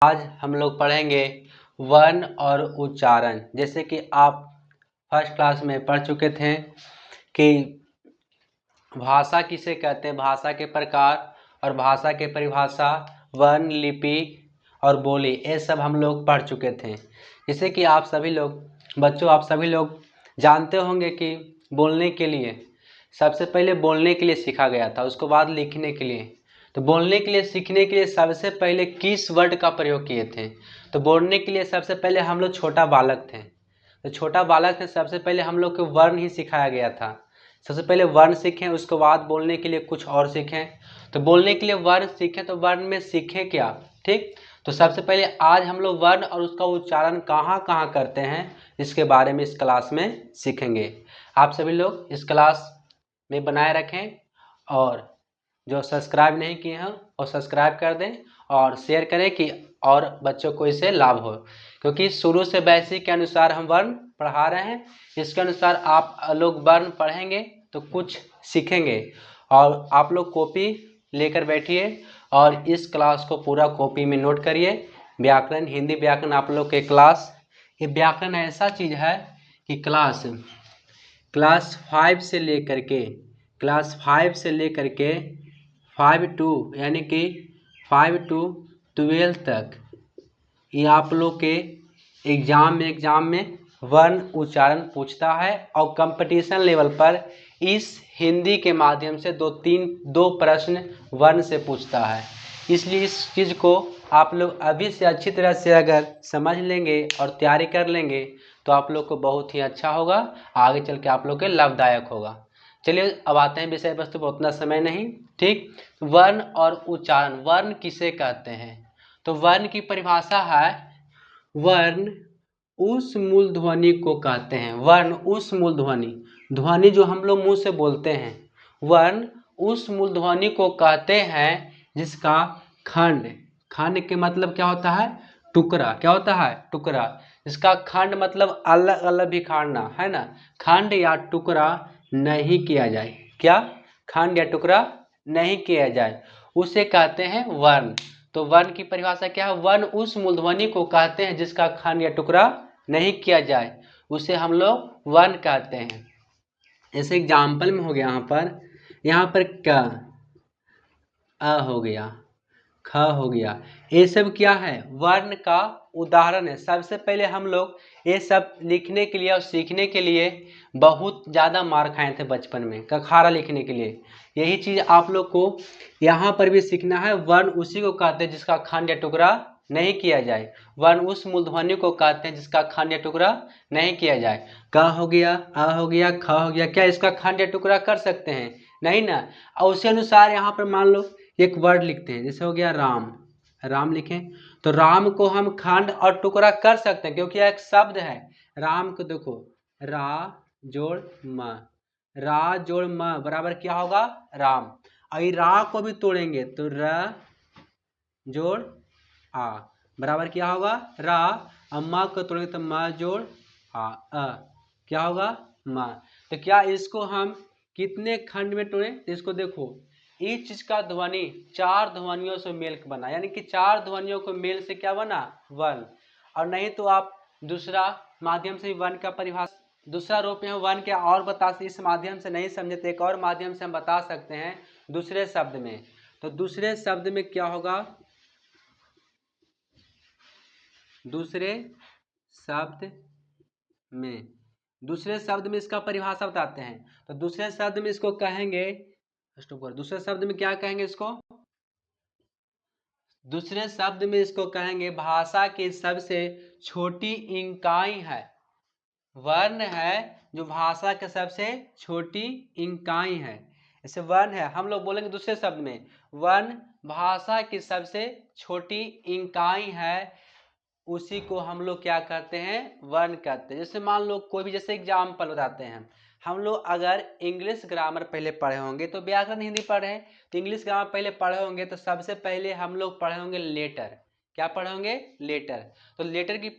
आज हम लोग पढ़ेंगे वर्ण और उच्चारण। जैसे कि आप फर्स्ट क्लास में पढ़ चुके थे कि भाषा किसे कहते हैं, भाषा के प्रकार और भाषा के परिभाषा, वर्ण, लिपि और बोली, ये सब हम लोग पढ़ चुके थे। जैसे कि आप सभी लोग जानते होंगे कि बोलने के लिए सबसे पहले बोलने के लिए सीखा गया था, उसके बाद लिखने के लिए। तो बोलने के लिए सीखने के लिए सबसे पहले किस वर्ड का प्रयोग किए थे? तो बोलने के लिए सबसे पहले हम लोग छोटा बालक थे, तो छोटा बालक थे, सबसे पहले हम लोग को वर्ण ही सिखाया गया था। सबसे पहले वर्ण सीखें, उसके बाद बोलने के लिए कुछ और सीखें। तो बोलने के लिए वर्ण सीखें, तो वर्ण में सीखें क्या? ठीक, तो सबसे पहले आज हम लोग वर्ण और उसका उच्चारण कहाँ कहाँ करते हैं, इसके बारे में इस क्लास में सीखेंगे। आप सभी लोग इस क्लास में बनाए रखें, और जो सब्सक्राइब नहीं किए हैं वो सब्सक्राइब कर दें और शेयर करें कि और बच्चों को इससे लाभ हो, क्योंकि शुरू से बेसिक के अनुसार हम वर्ण पढ़ा रहे हैं। इसके अनुसार आप लोग वर्ण पढ़ेंगे तो कुछ सीखेंगे। और आप लोग कॉपी लेकर बैठिए और इस क्लास को पूरा कॉपी में नोट करिए। व्याकरण, हिंदी व्याकरण आप लोग के क्लास, ये व्याकरण ऐसा चीज़ है कि क्लास 5 से लेकर के 5 टू यानी कि 5 टू 12 तक ये आप लोग के एग्जाम में वर्ण उच्चारण पूछता है, और कंपटीशन लेवल पर इस हिंदी के माध्यम से दो प्रश्न वर्ण से पूछता है। इसलिए इस चीज़ को आप लोग अभी से अच्छी तरह से अगर समझ लेंगे और तैयारी कर लेंगे तो आप लोग को बहुत ही अच्छा होगा, आगे चल के आप लोग के लाभदायक होगा। चलिए अब आते हैं विषय वस्तु पर, उतना समय नहीं। ठीक, वर्ण और उच्चारण, वर्ण किसे कहते हैं? तो वर्ण की परिभाषा है, वर्ण उस मूल ध्वनि को कहते हैं। वर्ण उस मूल ध्वनि जो हम लोग मुंह से बोलते हैं, वर्ण उस मूल ध्वनि को कहते हैं जिसका खंड के मतलब क्या होता है? टुकड़ा। क्या होता है? टुकड़ा। इसका खंड मतलब अलग अलग भी खाना है ना, खंड या टुकड़ा नहीं किया जाए। क्या? खंड या टुकड़ा नहीं किया जाए, उसे कहते हैं वर्ण। तो वर्ण की परिभाषा क्या है? वर्ण उस मूलध्वनि को कहते हैं जिसका खंड या टुकड़ा नहीं किया जाए, उसे हम लोग वर्ण कहते हैं। जैसे एग्जाम्पल में हो गया, यहाँ पर क, अ हो गया, ख हो गया, ये सब क्या है? वर्ण का उदाहरण है। सबसे पहले हम लोग ये सब लिखने के लिए और सीखने के लिए बहुत ज़्यादा मार खाए थे बचपन में, कखारा लिखने के लिए। यही चीज़ आप लोग को यहाँ पर भी सीखना है। वर्ण उसी को कहते हैं जिसका खंड या टुकड़ा नहीं किया जाए। वर्ण उस मूलध्वनि को कहते हैं जिसका खंड या टुकड़ा नहीं किया जाए। क हो गया, अ हो गया, ख हो गया, क्या इसका खंड या टुकड़ा कर सकते हैं? नहीं ना। और उसी अनुसार यहाँ पर मान लो एक वर्ड लिखते हैं, जैसे हो गया राम लिखें, तो राम को हम खंड और टुकड़ा कर सकते हैं क्योंकि यह एक शब्द है। राम को देखो, रा जोड़ म, रा जोड़ म बराबर क्या होगा? राम। और रा को भी तोड़ेंगे तो र जोड़ आ बराबर क्या होगा? रा। और म को तोड़ेंगे तो म जोड़ आ, क्या होगा? म। तो क्या इसको हम कितने खंड में तोड़ें? तो इसको देखो, इस चीज का ध्वनि 4 ध्वनियों से मेल बना, यानी कि 4 ध्वनियों को मेल से क्या बना? वर्ण। और नहीं तो आप दूसरा माध्यम से वर्ण का परिभाषा, दूसरा रूप में वर्ण के और बता, इस माध्यम से नहीं समझे तो एक और माध्यम से हम बता सकते हैं दूसरे शब्द में। तो दूसरे शब्द में क्या होगा? दूसरे शब्द में इसका परिभाषा बताते हैं। तो दूसरे शब्द में इसको कहेंगे, दूसरे शब्द में क्या कहेंगे इसको? दूसरे शब्द में इसको कहेंगे भाषा की सबसे छोटी इकाई है। वर्ण है जो भाषा के सबसे छोटी इकाई है, ऐसे वर्ण है। हम लोग बोलेंगे दूसरे शब्द में, वर्ण भाषा की सबसे छोटी इकाई है, उसी को हम लोग क्या कहते हैं? वर्ण कहते हैं। जैसे मान लो कोई भी, जैसे एग्जाम्पल बताते हैं, हम लोग अगर इंग्लिश ग्रामर पहले पढ़े होंगे, तो व्याकरण हिंदी पढ़े हैं, तो इंग्लिश ग्रामर पहले पढ़े होंगे, तो सबसे पहले हम लोग पढ़े होंगे लेटर। क्या पढ़े होंगे? लेटर। तो लेटर की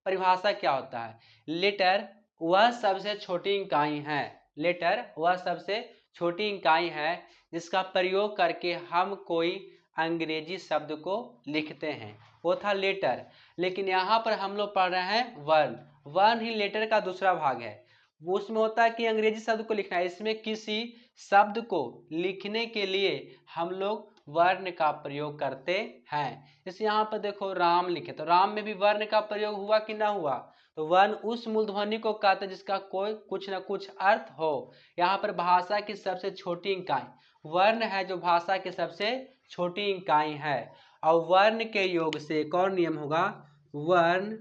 परिभाषा क्या होता है? लेटर वह सबसे छोटी इकाई है, लेटर वह सबसे छोटी इकाई है जिसका प्रयोग करके हम कोई अंग्रेजी शब्द को लिखते हैं, वो था लेटर, लेकिन यहाँ पर हम लोग पढ़ रहे हैं वर्ण। वर्ण ही लेटर का दूसरा भाग है। वो उसमें होता है कि अंग्रेजी शब्द को लिखना है, इसमें किसी शब्द को लिखने के लिए हम लोग वर्ण का प्रयोग करते हैं। जैसे यहाँ पर देखो राम लिखे, तो राम में भी वर्ण का प्रयोग हुआ कि ना हुआ? तो वर्ण उस मूलध्वनि को कहते हैं जिसका कोई कुछ न कुछ अर्थ हो। यहाँ पर भाषा की सबसे छोटी इकाई वर्ण है, जो भाषा की सबसे छोटी इकाई है। और वर्ण के योग से एक और नियम होगा, वर्ण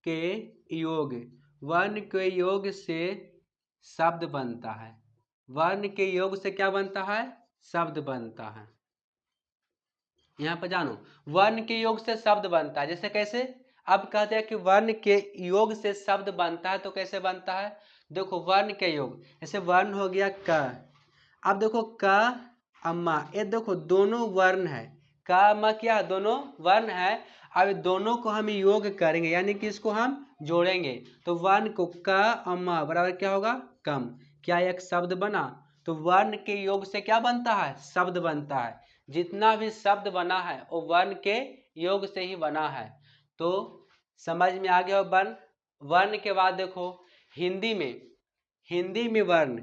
के योग, वर्ण के योग से शब्द बनता है। वर्ण के योग से क्या बनता है? शब्द बनता है। यहाँ पर जानो, वर्ण के योग से शब्द बनता है। जैसे कैसे? अब कहते हैं कि वर्ण के योग से शब्द बनता है, तो कैसे बनता है? देखो वर्ण के योग, जैसे वर्ण हो गया क। अब देखो क अम्मा, ये देखो दोनों वर्ण है। क अम्मा क्या? दोनों वर्ण है। अब दोनों को हम योग करेंगे, यानी कि इसको हम जोड़ेंगे, तो वर्ण को क अम्मा बराबर क्या होगा? कम। क्या एक शब्द बना? तो वर्ण के योग से क्या बनता है? शब्द बनता है। जितना भी शब्द बना है वो वर्ण के योग से ही बना है। तो समझ में आ गया वर्ण। वर्ण के बाद देखो हिंदी में वर्ण,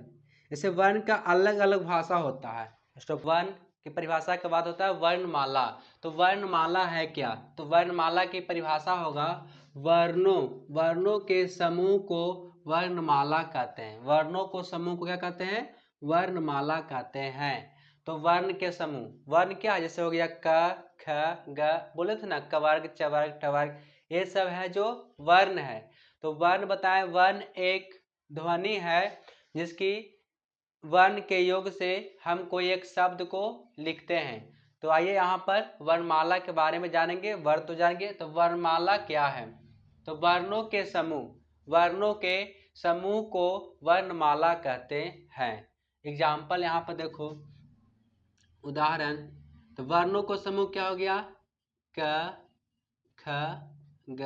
जैसे वर्ण का अलग अलग भाषा होता है। तो वर्ण की परिभाषा के बाद होता है वर्णमाला। तो वर्णमाला है क्या? तो वर्णमाला की परिभाषा होगा, वर्णों के समूह को वर्णमाला कहते हैं। वर्णों को समूह को क्या कहते हैं? वर्णमाला कहते हैं। तो वर्ण के समूह, वर्ण क्या है? जैसे हो गया क ख ग, बोले थे ना क वर्ग च वर्ग ट वर्ग, ये सब है जो वर्ण है। तो वर्ण बताएं, वर्ण एक ध्वनि है जिसकी वर्ण के योग से हम कोई एक शब्द को लिखते हैं। तो आइए यहाँ पर वर्णमाला के बारे में जानेंगे। वर्ण तो जानेंगे, तो वर्णमाला क्या है? तो वर्णों के समूह को वर्णमाला कहते हैं। एग्जाम्पल यहाँ पर देखो, उदाहरण, तो वर्णों को समूह क्या हो गया? क ख ग,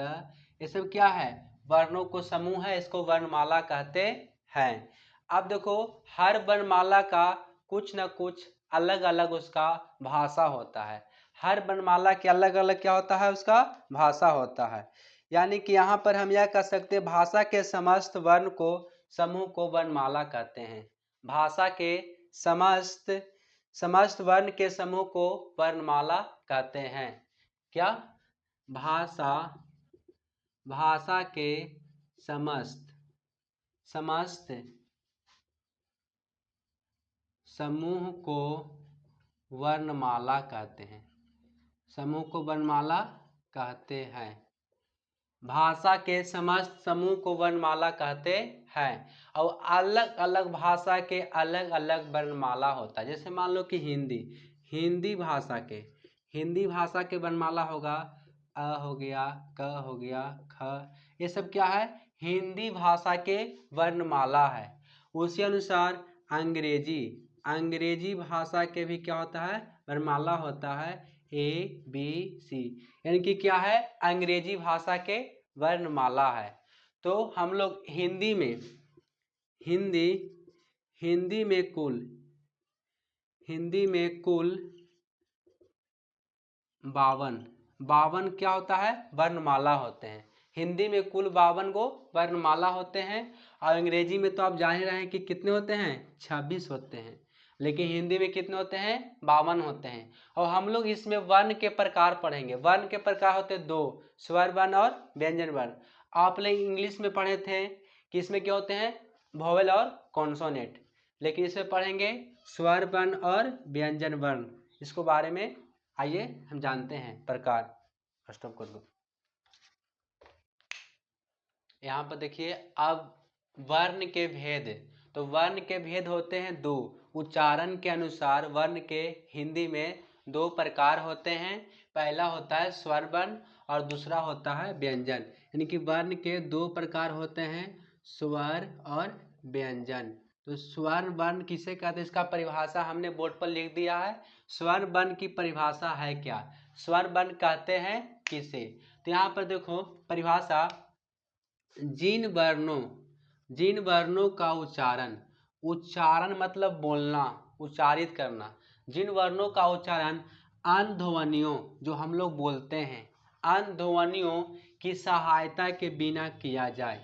ये सब क्या है? वर्णों को समूह है, इसको वर्णमाला कहते हैं। अब देखो हर वर्णमाला का कुछ न कुछ अलग अलग उसका भाषा होता है। हर वर्णमाला के अलग अलग क्या होता है? उसका भाषा होता है। यानी कि यहाँ पर हम यह कह सकते हैं, भाषा के समस्त वर्ण को समूह को वर्णमाला कहते हैं। भाषा के समस्त वर्ण के समूह को वर्णमाला कहते हैं। क्या? भाषा के समस्त समूह को वर्णमाला कहते हैं। समूह को वर्णमाला कहते हैं। भाषा के समस्त समूह को वर्णमाला कहते हैं। और अलग अलग भाषा के अलग अलग वर्णमाला होता है। जैसे मान लो कि हिंदी भाषा के वर्णमाला होगा, अ हो गया, क हो गया, ख, ये सब क्या है? हिंदी भाषा के वर्णमाला है। उसी अनुसार अंग्रेजी भाषा के भी क्या होता है? वर्णमाला होता है, ABC, यानी कि क्या है? अंग्रेजी भाषा के वर्णमाला है। तो हम लोग हिंदी में कुल 52 क्या होता है? वर्णमाला होते हैं। हिंदी में कुल 52 गो वर्णमाला होते हैं। और अंग्रेजी में तो आप जान ही रहे हैं कि कितने होते हैं? 26 होते हैं। लेकिन हिंदी में कितने होते हैं? 52 होते हैं। और हम लोग इसमें वर्ण के प्रकार पढ़ेंगे। वर्ण के प्रकार होते हैं 2, स्वर वर्ण और व्यंजन वर्ण। आप लोग इंग्लिश में पढ़े थे कि इसमें क्या होते हैं? वोवेल और कॉन्सोनेंट। लेकिन इसमें पढ़ेंगे स्वर वर्ण और व्यंजन वर्ण। इसको बारे में आइए हम जानते हैं प्रकार। स्टॉप कर दो। यहाँ पर देखिए, अब वर्ण के भेद, तो वर्ण के भेद होते हैं 2। उच्चारण के अनुसार वर्ण के हिंदी में 2 प्रकार होते हैं। पहला होता है स्वर वर्ण और दूसरा होता है व्यंजन। यानी कि वर्ण के 2 प्रकार होते हैं, स्वर और व्यंजन। तो स्वर वर्ण किसे कहते हैं? इसका परिभाषा हमने बोर्ड पर लिख दिया है। स्वर वर्ण की परिभाषा है क्या? स्वर वर्ण कहते हैं किसे? तो यहाँ पर देखो परिभाषा, जिन वर्णों का उच्चारण मतलब बोलना, उच्चारित करना। जिन वर्णों का उच्चारण अन्य ध्वनियों जो हम लोग बोलते हैं, अन्य ध्वनियों की सहायता के बिना किया जाए।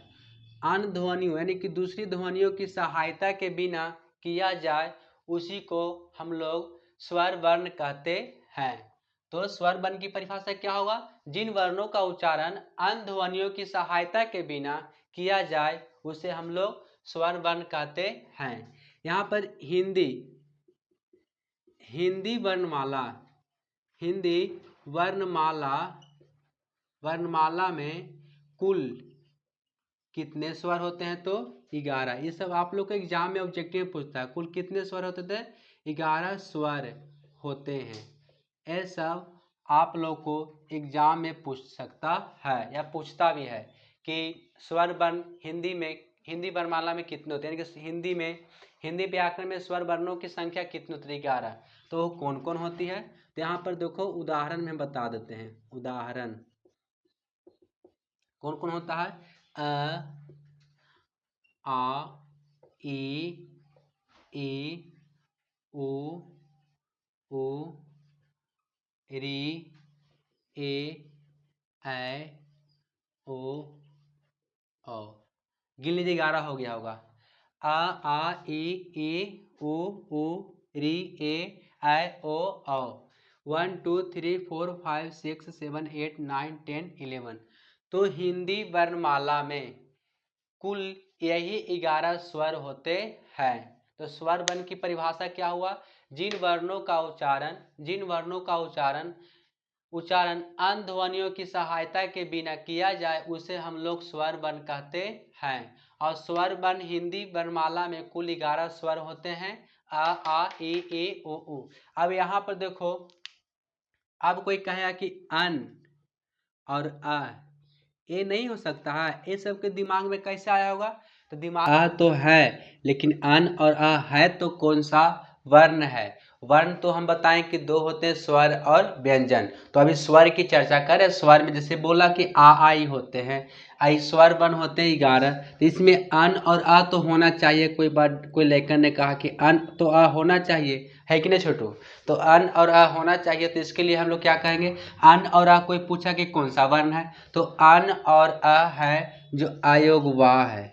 अन्य ध्वनियों यानी कि दूसरी ध्वनियों की सहायता के बिना किया जाए, उसी को हम लोग स्वर वर्ण कहते हैं। तो स्वर वर्ण की परिभाषा क्या होगा? जिन वर्णों का उच्चारण अन्य ध्वनियों की सहायता के बिना किया जाए उसे हम लोग स्वर वर्ण कहते हैं। यहाँ पर हिंदी वर्णमाला में कुल कितने स्वर होते हैं? तो 11। ये सब आप लोग को एग्जाम में ऑब्जेक्टिव पूछता है, कुल कितने स्वर होते थे? 11 स्वर होते हैं। ये सब आप लोग को एग्जाम में पूछ सकता है या पूछता भी है कि स्वर वर्ण हिंदी वर्णमाला में कितने होते हैं, यानी कि हिंदी व्याकरण में स्वर वर्णों की संख्या कितनी होती है? 11। तो कौन कौन होती है? तो यहाँ पर देखो उदाहरण में बता देते हैं। उदाहरण कौन कौन होता है? अ, आ, ई, उ, री, ए, ऐ, ओ, औ। गिन लीजिए, 11 हो गया होगा। आ, ई, उ, री, ए, ऐ, ओ, औ। 1 2 3 4 5 6 7 8 9 10 11। तो हिंदी वर्णमाला में कुल यही 11 स्वर होते हैं। तो स्वर वर्ण की परिभाषा क्या हुआ? जिन वर्णों का उच्चारण अन्य ध्वनियों की सहायता के बिना किया जाए उसे हम लोग स्वर वर्ण कहते हैं। और स्वर वर्ण हिंदी वर्णमाला में कुल 11 स्वर होते हैं। आ, ई, उ। अब यहाँ पर देखो, अब कोई कहेगा कि अन और अ ये नहीं हो सकता है, ये सबके दिमाग में कैसे आया होगा? तो दिमाग अ तो है, लेकिन अन और अ है तो कौन सा वर्ण है? वर्ण तो हम बताएं कि दो होते हैं, स्वर और व्यंजन। तो अभी स्वर की चर्चा करें। स्वर में जैसे बोला कि आई होते हैं, आई स्वर वर्ण होते हैं 11। तो इसमें अन और अ तो होना चाहिए। कोई लेखक ने कहा कि अन तो अ होना चाहिए, है कि नहीं छोटू? तो अन और अ होना चाहिए। तो इसके लिए हम लोग क्या कहेंगे? अन और अ कोई पूछा कि कौन सा वर्ण है, तो अन और अ है जो अयोगवाह है।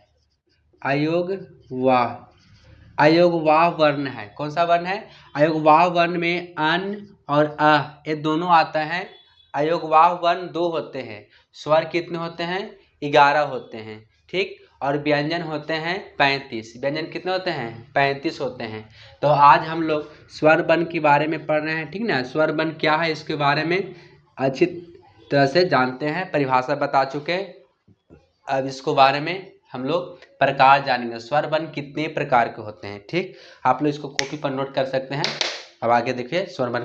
अयोगवाह वर्ण है। कौन सा वर्ण है? अयोगवाह वर्ण में अन और अ ये दोनों आता है। अयोगवाह वर्ण 2 होते हैं। स्वर कितने होते हैं? 11 होते हैं, ठीक। और व्यंजन होते हैं 35। व्यंजन कितने होते हैं? 35 होते हैं। तो आज हम लोग स्वर वर्ण के बारे में पढ़ रहे हैं, ठीक ना। स्वर वर्ण क्या है इसके बारे में अच्छी तरह से जानते हैं, परिभाषा बता चुके। अब इसको बारे में हम लोग प्रकार जानेंगे, स्वर वर्ण कितने प्रकार के होते हैं, ठीक। आप लोग इसको कॉपी पर नोट कर सकते हैं। अब आगे देखिए स्वर वर्ण।